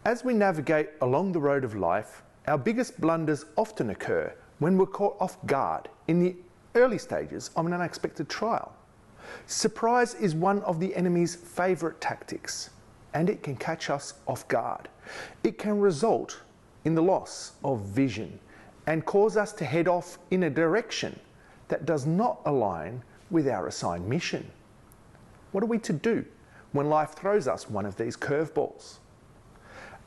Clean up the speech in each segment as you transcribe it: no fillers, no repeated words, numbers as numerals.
As we navigate along the road of life, our biggest blunders often occur when we're caught off guard in the early stages of an unexpected trial. Surprise is one of the enemy's favourite tactics, and it can catch us off guard. It can result in the loss of vision and cause us to head off in a direction that does not align with our assigned mission. What are we to do when life throws us one of these curveballs?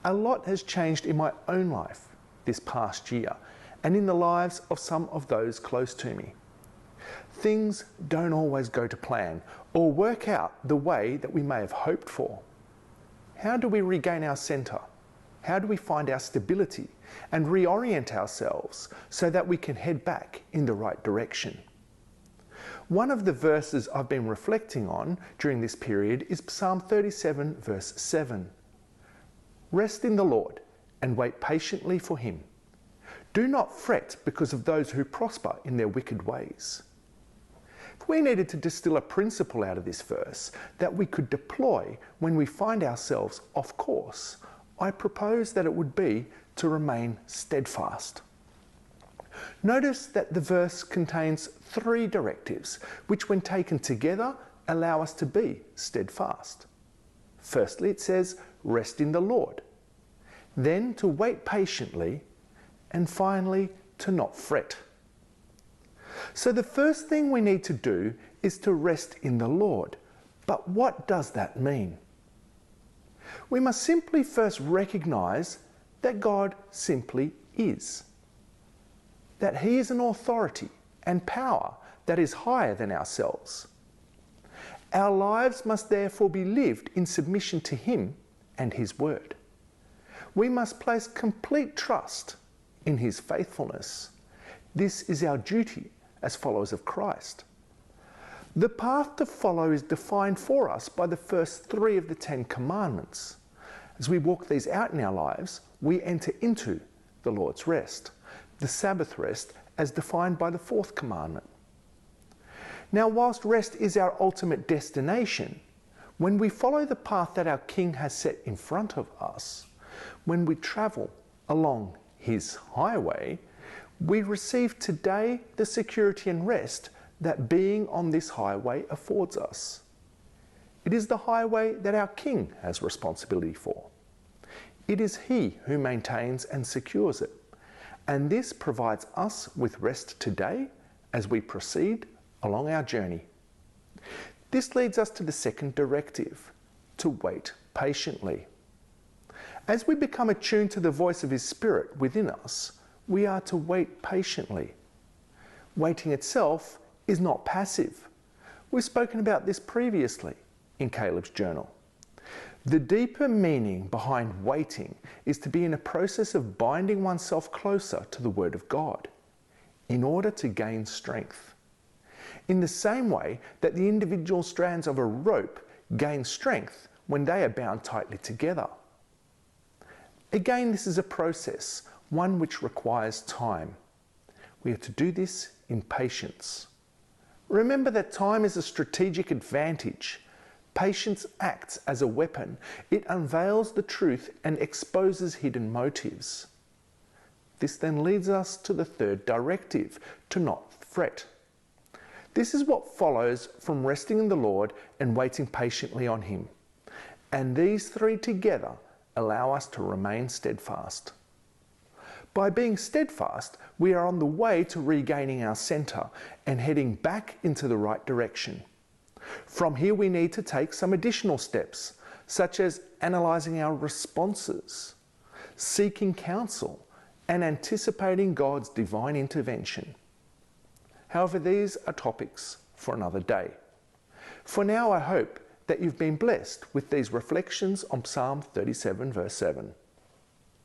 A lot has changed in my own life this past year and in the lives of some of those close to me. Things don't always go to plan or work out the way that we may have hoped for. How do we regain our centre? How do we find our stability and reorient ourselves so that we can head back in the right direction? One of the verses I've been reflecting on during this period is Psalm 37 verse 7. Rest in the Lord and wait patiently for him. Do not fret because of those who prosper in their wicked ways. If we needed to distill a principle out of this verse that we could deploy when we find ourselves off course, I propose that it would be to remain steadfast. Notice that the verse contains 3 directives, which when taken together allow us to be steadfast. Firstly, it says, rest in the Lord. Then to wait patiently, and finally, to not fret. So the first thing we need to do is to rest in the Lord. But what does that mean? We must simply first recognize that God simply is. That he is an authority and power that is higher than ourselves. Our lives must therefore be lived in submission to him and his word. We must place complete trust in his faithfulness. This is our duty as followers of Christ. The path to follow is defined for us by the first 3 of the 10 commandments. As we walk these out in our lives, we enter into the Lord's rest, the Sabbath rest as defined by the 4th commandment. Now, whilst rest is our ultimate destination, when we follow the path that our King has set in front of us, when we travel along his highway, we receive today the security and rest that being on this highway affords us. It is the highway that our King has responsibility for. It is he who maintains and secures it, and this provides us with rest today as we proceed along our journey. This leads us to the second directive, to wait patiently. As we become attuned to the voice of his Spirit within us, we are to wait patiently. Waiting itself is not passive. We've spoken about this previously in Caleb's journal. The deeper meaning behind waiting is to be in a process of binding oneself closer to the Word of God in order to gain strength. In the same way that the individual strands of a rope gain strength when they are bound tightly together. Again, this is a process, one which requires time. We are to do this in patience. Remember that time is a strategic advantage. Patience acts as a weapon. It unveils the truth and exposes hidden motives. This then leads us to the third directive, to not fret. This is what follows from resting in the Lord and waiting patiently on him. And these 3 together allow us to remain steadfast. By being steadfast, we are on the way to regaining our centre and heading back into the right direction. From here we need to take some additional steps, such as analysing our responses, seeking counsel, and anticipating God's divine intervention. However, these are topics for another day. For now, I hope that you've been blessed with these reflections on Psalm 37 verse 7.